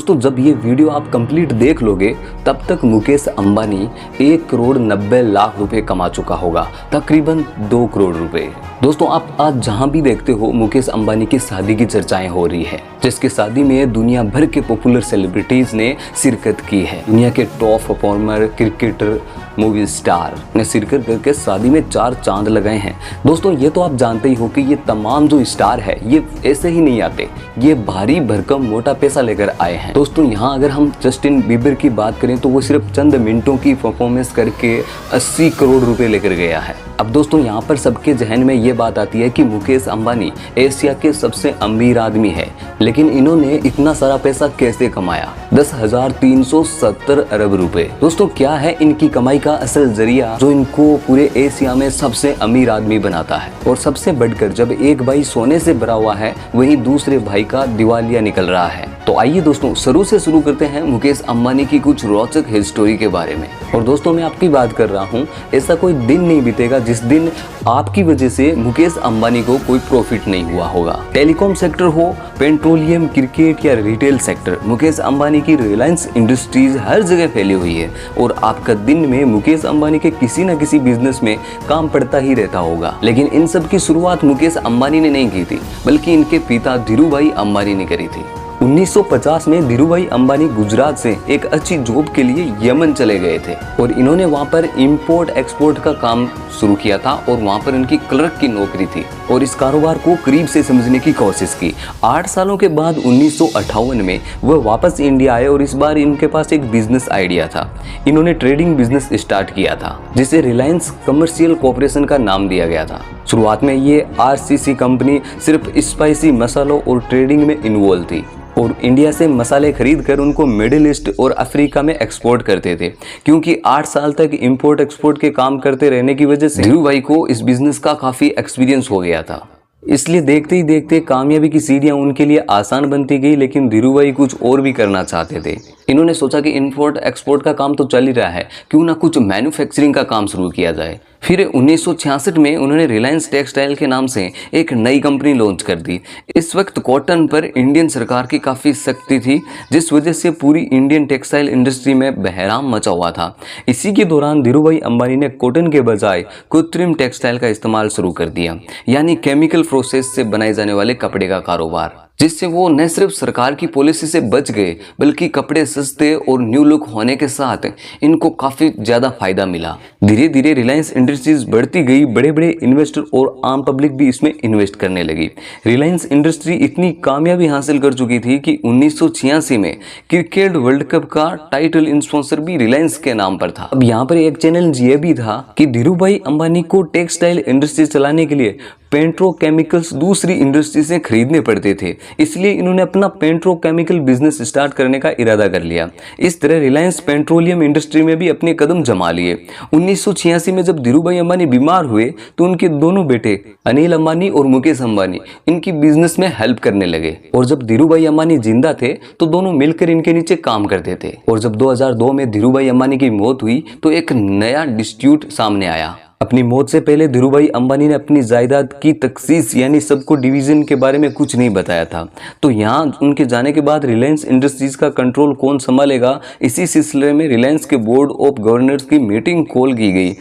दोस्तों जब ये वीडियो आप कंप्लीट देख लोगे तब तक मुकेश अंबानी 1,90,00,000 रुपए कमा चुका होगा, तकरीबन 2 करोड़ रुपए। दोस्तों आप आज जहां भी देखते हो मुकेश अंबानी की शादी की चर्चाएं हो रही है, जिसकी शादी में दुनिया भर के पॉपुलर सेलिब्रिटीज ने शिरकत की है। दुनिया के top performer, cricketer, movie star ने शिरकत करके शादी में 4 चांद लगाए हैं। दोस्तों ये तो आप जानते ही हो कि ये तमाम जो स्टार है ये ऐसे ही नहीं आते, ये भारी भरकम मोटा पैसा लेकर आए हैं। दोस्तों यहाँ अगर हम जस्टिन बीबर की बात करें तो वो सिर्फ चंद मिनटों की परफॉर्मेंस करके 80 करोड़ रुपए लेकर गया है। अब दोस्तों यहाँ पर सबके जहन में ये बात आती है कि मुकेश अंबानी एशिया के सबसे अमीर आदमी है, लेकिन इन्होंने इतना सारा पैसा कैसे कमाया? 10,370 अरब रुपए। दोस्तों क्या है इनकी कमाई का असल जरिया जो इनको पूरे एशिया में सबसे अमीर आदमी बनाता है? और सबसे बढ़कर जब एक भाई सोने से भरा हुआ है वहीं दूसरे भाई का दिवालिया निकल रहा है। तो आइए दोस्तों शुरू करते हैं मुकेश अंबानी की कुछ रोचक हिस्टोरी के बारे में। और दोस्तों मैं आपकी बात कर रहा हूँ, ऐसा कोई दिन नहीं बीतेगा जिस दिन आपकी वजह से मुकेश अंबानी को कोई प्रॉफिट नहीं हुआ होगा। टेलीकॉम सेक्टर हो, पेट्रोलियम, क्रिकेट या रिटेल सेक्टर, मुकेश अंबानी की रिलायंस इंडस्ट्रीज हर जगह फैली हुई है और आपका दिन में मुकेश अंबानी के किसी न किसी बिजनेस में काम पड़ता ही रहता होगा। लेकिन इन सब की शुरुआत मुकेश अंबानी ने नहीं की थी, बल्कि इनके पिता धीरूभाई अंबानी ने करी थी। 1950 में धीरूभाई अंबानी गुजरात से एक अच्छी जॉब के लिए यमन चले गए थे और इन्होंने वहां पर इंपोर्ट एक्सपोर्ट का काम शुरू किया था और वहां पर इनकी क्लर्क की नौकरी थी और इस कारोबार को करीब से समझने की कोशिश की। 8 सालों के बाद 1958 में वह वापस इंडिया आए और इस बार इनके पास एक बिजनेस आइडिया था। इन्होंने ट्रेडिंग बिजनेस स्टार्ट किया था जिसे रिलायंस कमर्शियल कॉर्पोरेशन का नाम दिया गया था। शुरुआत में ये RCC कंपनी सिर्फ स्पाइसी मसालों और ट्रेडिंग में इन्वॉल्व थी और इंडिया से मसाले खरीद कर उनको मिडिल ईस्ट और अफ्रीका में एक्सपोर्ट करते थे। क्योंकि 8 साल तक इंपोर्ट एक्सपोर्ट के काम करते रहने की वजह से धीरूभाई को इस बिजनेस का काफ़ी एक्सपीरियंस हो गया था। इसलिए देखते ही देखते कामयाबी की सीढ़ियां उनके लिए आसान बनती गई, लेकिन धीरूभाई कुछ और भी करना चाहते थे। इन्होंने सोचा कि इंपोर्ट एक्सपोर्ट का काम तो चल ही रहा है, क्यों ना कुछ मैन्युफैक्चरिंग का काम शुरू किया जाए। फिर 1966 में उन्होंने रिलायंस टेक्सटाइल के नाम से एक नई कंपनी लॉन्च कर दी। इस वक्त कॉटन पर इंडियन सरकार की काफ़ी सख्ती थी, जिस वजह से पूरी इंडियन टेक्सटाइल इंडस्ट्री में बहराम मचा हुआ था। इसी के दौरान धीरूभाई अंबानी ने कॉटन के बजाय कृत्रिम टेक्सटाइल का इस्तेमाल शुरू कर दिया, यानी केमिकल प्रोसेस से बनाए जाने वाले कपड़े का कारोबार, जिससे वो न सिर्फ सरकार की पॉलिसी से बच गए बल्कि कपड़े सस्ते और न्यू लुक होने के साथ इनको काफ़ी ज़्यादा फायदा मिला। धीरे धीरे रिलायंस इंडस्ट्रीज बढ़ती गई, बड़े बड़े इन्वेस्टर और आम पब्लिक भी इसमें इन्वेस्ट करने लगी। रिलायंस इंडस्ट्री इतनी कामयाबी हासिल कर चुकी थी कि 1986 में क्रिकेट वर्ल्ड कप का टाइटल स्पॉन्सर भी रिलायंस के नाम पर था। अब यहाँ पर एक चैलेंज ये भी था कि धीरूभाई अंबानी को टेक्सटाइल इंडस्ट्री चलाने के लिए पेट्रोकेमिकल्स दूसरी इंडस्ट्री से खरीदने पड़ते थे, इसलिए इन्होंने अपना पेट्रोकेमिकल बिजनेस स्टार्ट करने का इरादा कर लिया। इस तरह रिलायंस पेट्रोलियम इंडस्ट्री में भी अपने कदम जमा लिए। 1986 में जब धीरूभाई अंबानी बीमार हुए तो उनके दोनों बेटे अनिल अंबानी और मुकेश अंबानी इनकी बिजनेस में हेल्प करने लगे और जब धीरूभाई अंबानी जिंदा थे तो दोनों मिलकर इनके नीचे काम करते थे। और जब 2002 में धीरूभाई अंबानी की मौत हुई तो एक नया डिस्प्यूट सामने आया। अपनी मौत से पहले धीरूभाई अंबानी ने अपनी जायदाद की तखसीस यानी सबको डिवीजन के बारे में कुछ नहीं बताया था। तो यहाँ उनके जाने के बाद रिलायंस इंडस्ट्रीज का कंट्रोल कौन संभालेगा, इसी सिलसिले में रिलायंस के बोर्ड ऑफ गवर्नर्स की मीटिंग कॉल की गई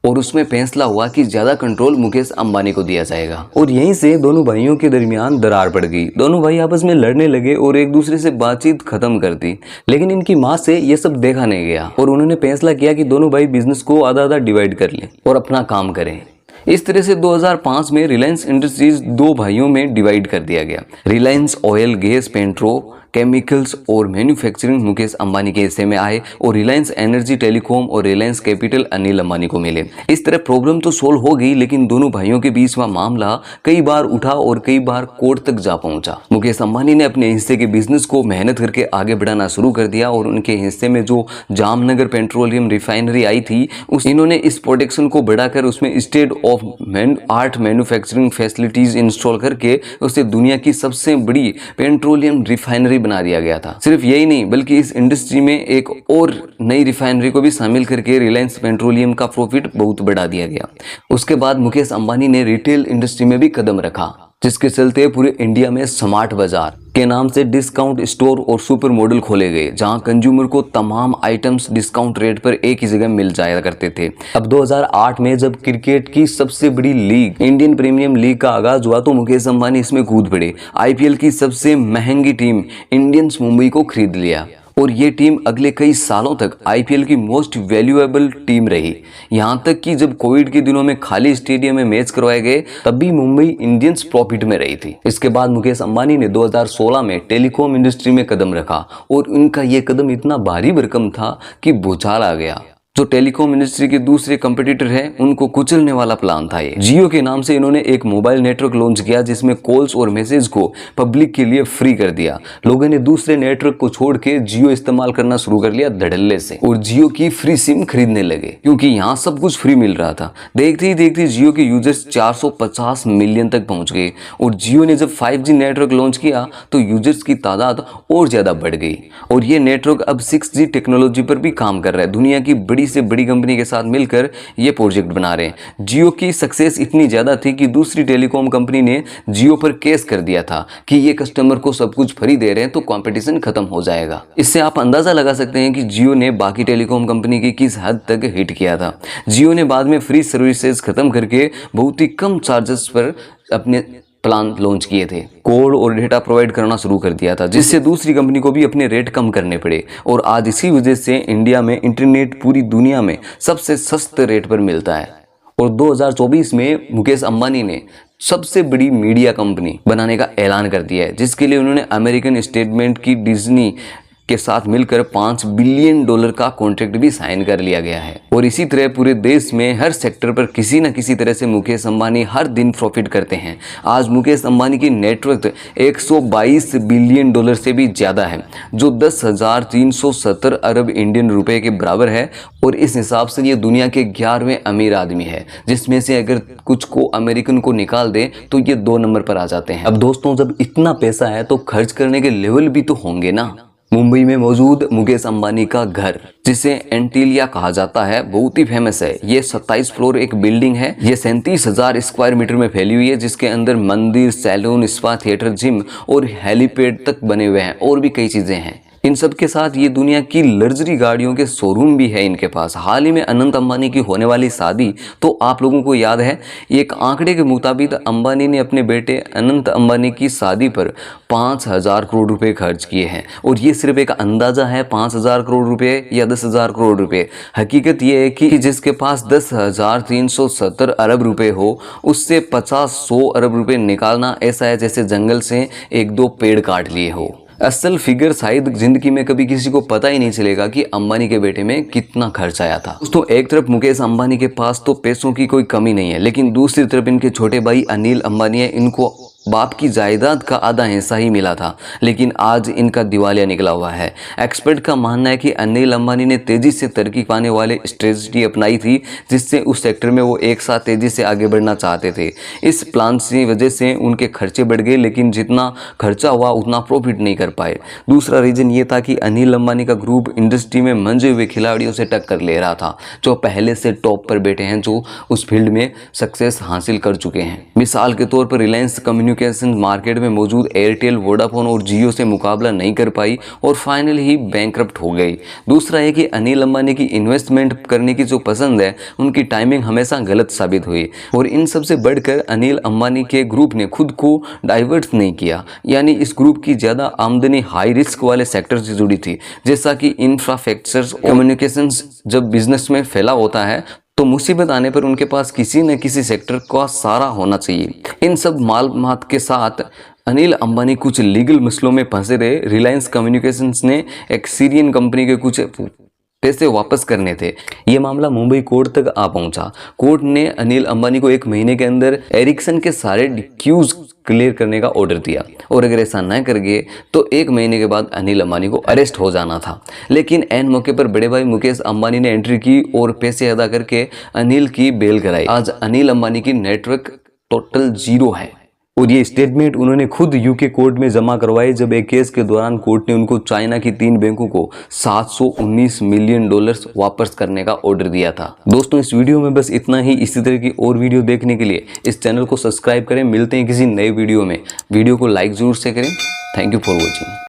और उसमें फैसला हुआ कि ज़्यादा कंट्रोल मुकेश अंबानी को दिया जाएगा। और यहीं से दोनों भाइयों के दरमियान दरार पड़ गई। दोनों भाई आपस में लड़ने लगे और एक दूसरे से बातचीत खत्म कर दी। लेकिन इनकी माँ से ये सब देखा नहीं गया और उन्होंने फैसला किया कि दोनों भाई बिजनेस को आधा आधा डिवाइड कर लें और अपना काम करें। इस तरह से 2005 में रिलायंस इंडस्ट्रीज 2 भाइयों में डिवाइड कर दिया गया। Reliance oil, gas, petro chemicals और मैन्युफैक्चरिंग मुकेश अंबानी के हिस्से में आए और रिलायंस एनर्जी, टेलीकॉम और रिलायंस कैपिटल अनिल अंबानी को मिले। इस तरह प्रॉब्लम तो सोल्व हो गई, लेकिन दोनों भाइयों के बीच में मामला कई बार उठा और कई बार कोर्ट तक जा पहुंचा। मुकेश अंबानी ने अपने हिस्से के बिजनेस को मेहनत करके आगे बढ़ाना शुरू कर दिया और उनके हिस्से में जो जामनगर पेट्रोलियम रिफाइनरी आई थी इन्होंने इस प्रोडक्शन को बढ़ाकर उसमें state of art manufacturing facilities install करके उसे दुनिया की सबसे बड़ी पेट्रोलियम रिफाइनरी बना दिया गया था। सिर्फ यही नहीं बल्कि इस इंडस्ट्री में एक और नई रिफाइनरी को भी शामिल करके रिलायंस पेट्रोलियम का प्रॉफिट बहुत बढ़ा दिया गया। उसके बाद मुकेश अंबानी ने रिटेल इंडस्ट्री में भी कदम रखा जिसके चलते पूरे इंडिया में स्मार्ट बाजार के नाम से डिस्काउंट स्टोर और सुपर मॉडल खोले गए, जहां कंज्यूमर को तमाम आइटम्स डिस्काउंट रेट पर एक ही जगह मिल जाया करते थे। अब 2008 में जब क्रिकेट की सबसे बड़ी लीग इंडियन प्रीमियम लीग का आगाज हुआ तो मुकेश अंबानी इसमें कूद पड़े। आईपीएल की सबसे महंगी टीम इंडियंस मुंबई को खरीद लिया और ये टीम अगले कई सालों तक आईपीएल की मोस्ट वैल्यूएबल टीम रही। यहाँ तक कि जब कोविड के दिनों में खाली स्टेडियम में मैच करवाए गए तब भी मुंबई इंडियंस प्रॉफिट में रही थी। इसके बाद मुकेश अंबानी ने 2016 में टेलीकॉम इंडस्ट्री में कदम रखा और उनका ये कदम इतना भारी भरकम था कि भूचाल आ गया। जो टेलीकॉम इंडस्ट्री के दूसरे कंपटीटर हैं उनको कुचलने वाला प्लान था ये। जियो के नाम से इन्होंने एक मोबाइल नेटवर्क लॉन्च किया जिसमें कॉल्स और मैसेज को पब्लिक के लिए फ्री कर दिया। लोगों ने दूसरे नेटवर्क को छोड़ के जियो इस्तेमाल करना शुरू कर लिया धड़ल्ले से और जियो की फ्री सिम खरीदने लगे क्योंकि यहाँ सब कुछ फ्री मिल रहा था। देखते ही देखते जियो के यूजर्स 450 मिलियन तक पहुंच गए और जियो ने जब 5G नेटवर्क लॉन्च किया तो यूजर्स की तादाद और ज्यादा बढ़ गई और ये नेटवर्क अब 6G टेक्नोलॉजी पर भी काम कर रहा है। दुनिया की बड़ी से बड़ी कंपनी के साथ मिलकर ये प्रोजेक्ट बना रहे हैं। जियो की सक्सेस इतनी ज्यादा थी कि दूसरी टेलीकॉम कंपनी ने जियो पर केस कर दिया था कि ये कस्टमर को सब कुछ फ्री दे रहे हैं तो कंपटीशन खत्म हो जाएगा। इससे आप अंदाजा लगा सकते हैं कि जियो ने बाकी टेलीकॉम कंपनी की किस हद तक हिट किया था। जियो ने बाद में फ्री सर्विसेज खत्म करके बहुत ही कम चार्जेस पर अपने प्लान लॉन्च किए थे, कोड और डेटा प्रोवाइड करना शुरू कर दिया था जिससे दूसरी कंपनी को भी अपने रेट कम करने पड़े और आज इसी वजह से इंडिया में इंटरनेट पूरी दुनिया में सबसे सस्ते रेट पर मिलता है। और 2024 में मुकेश अंबानी ने सबसे बड़ी मीडिया कंपनी बनाने का ऐलान कर दिया है जिसके लिए उन्होंने अमेरिकन स्टेटमेंट की डिज्नी के साथ मिलकर $5 बिलियन का कॉन्ट्रैक्ट भी साइन कर लिया गया है। और इसी तरह पूरे देश में हर सेक्टर पर किसी न किसी तरह से मुकेश अंबानी हर दिन प्रॉफिट करते हैं। आज मुकेश अंबानी की नेटवर्थ $122 बिलियन से भी ज़्यादा है जो 10,370 अरब इंडियन रुपए के बराबर है और इस हिसाब से ये दुनिया के 11वें अमीर आदमी है, जिसमें से अगर कुछ को अमेरिकन को निकाल दे तो ये 2 नंबर पर आ जाते हैं। अब दोस्तों जब इतना पैसा है तो खर्च करने के लेवल भी तो होंगे ना। मुंबई में मौजूद मुकेश अंबानी का घर जिसे एंटीलिया कहा जाता है बहुत ही फेमस है। ये 27 फ्लोर एक बिल्डिंग है। ये 37,000 स्क्वायर मीटर में फैली हुई है जिसके अंदर मंदिर, सैलून, स्पा, थिएटर, जिम और हेलीपैड तक बने हुए हैं और भी कई चीजें हैं। इन सब के साथ ये दुनिया की लग्जरी गाड़ियों के शोरूम भी है इनके पास। हाल ही में अनंत अंबानी की होने वाली शादी तो आप लोगों को याद है, एक आंकड़े के मुताबिक अंबानी ने अपने बेटे अनंत अंबानी की शादी पर 5,000 करोड़ रुपए खर्च किए हैं। और ये सिर्फ एक अंदाजा है 5,000 करोड़ रुपए या 10,000 करोड़ रुपए। हकीकत ये है कि जिसके पास 10,370 अरब रुपए हो उससे 50-100 अरब रुपए निकालना ऐसा है जैसे जंगल से 1-2 पेड़ काट लिए हो। असल फिगर शायद जिंदगी में कभी किसी को पता ही नहीं चलेगा कि अंबानी के बेटे में कितना खर्च आया था। दोस्तों एक तरफ मुकेश अंबानी के पास तो पैसों की कोई कमी नहीं है, लेकिन दूसरी तरफ इनके छोटे भाई अनिल अंबानी है, इनको बाप की जायदाद का आधा हिस्सा ही मिला था लेकिन आज इनका दिवालिया निकला हुआ है। एक्सपर्ट का मानना है कि अनिल अंबानी ने तेजी से तरक्की पाने वाले स्ट्रेटजी अपनाई थी जिससे उस सेक्टर में वो एक साथ तेजी से आगे बढ़ना चाहते थे। इस प्लान की वजह से उनके खर्चे बढ़ गए लेकिन जितना खर्चा हुआ उतना प्रॉफिट नहीं कर पाए। दूसरा रीजन ये था कि अनिल अंबानी का ग्रुप इंडस्ट्री में मंजे हुए खिलाड़ियों से टक्कर ले रहा था जो पहले से टॉप पर बैठे हैं, जो उस फील्ड में सक्सेस हासिल कर चुके हैं। मिसाल के तौर पर रिलायंस कम्युनिकेशन मार्केट में मौजूद एयरटेल, वोडाफोन और जियो से मुकाबला नहीं कर पाई और फाइनली ही बैंकरप्ट हो गई। दूसरा है कि अनिल अंबानी की इन्वेस्टमेंट करने की जो पसंद है उनकी टाइमिंग हमेशा गलत साबित हुई और इन सबसे बढ़कर अनिल अंबानी के ग्रुप ने खुद को डाइवर्ट नहीं किया, यानी इस ग्रुप की ज़्यादा आमदनी हाई रिस्क वाले सेक्टर से जुड़ी थी जैसा कि इंफ्रास्ट्रक्चर, कम्युनिकेशंस। जब बिजनेस में फैला होता है तो मुसीबत आने पर उनके पास किसी न किसी सेक्टर का सारा होना चाहिए। इन सब मालूमात के साथ अनिल अंबानी कुछ लीगल मसलों में फंसे रहे। रिलायंस कम्युनिकेशंस ने एक सीरियन कंपनी के कुछ पैसे वापस करने थे। ये मामला मुंबई कोर्ट तक आ पहुंचा। कोर्ट ने अनिल अंबानी को 1 महीने के अंदर एरिक्सन के सारे डिक्यूज क्लियर करने का ऑर्डर दिया और अगर ऐसा न कर गए तो 1 महीने के बाद अनिल अंबानी को अरेस्ट हो जाना था। लेकिन एन मौके पर बड़े भाई मुकेश अंबानी ने एंट्री की और पैसे अदा करके अनिल की बेल कराई। आज अनिल अंबानी की नेटवर्क टोटल 0 है। और ये स्टेटमेंट उन्होंने खुद यूके कोर्ट में जमा करवाए जब एक केस के दौरान कोर्ट ने उनको चाइना की 3 बैंकों को 719 मिलियन डॉलर्स वापस करने का ऑर्डर दिया था। दोस्तों इस वीडियो में बस इतना ही। इसी तरह की और वीडियो देखने के लिए इस चैनल को सब्सक्राइब करें। मिलते हैं किसी नए वीडियो में। वीडियो को लाइक जरूर से करें। Thank you for watching.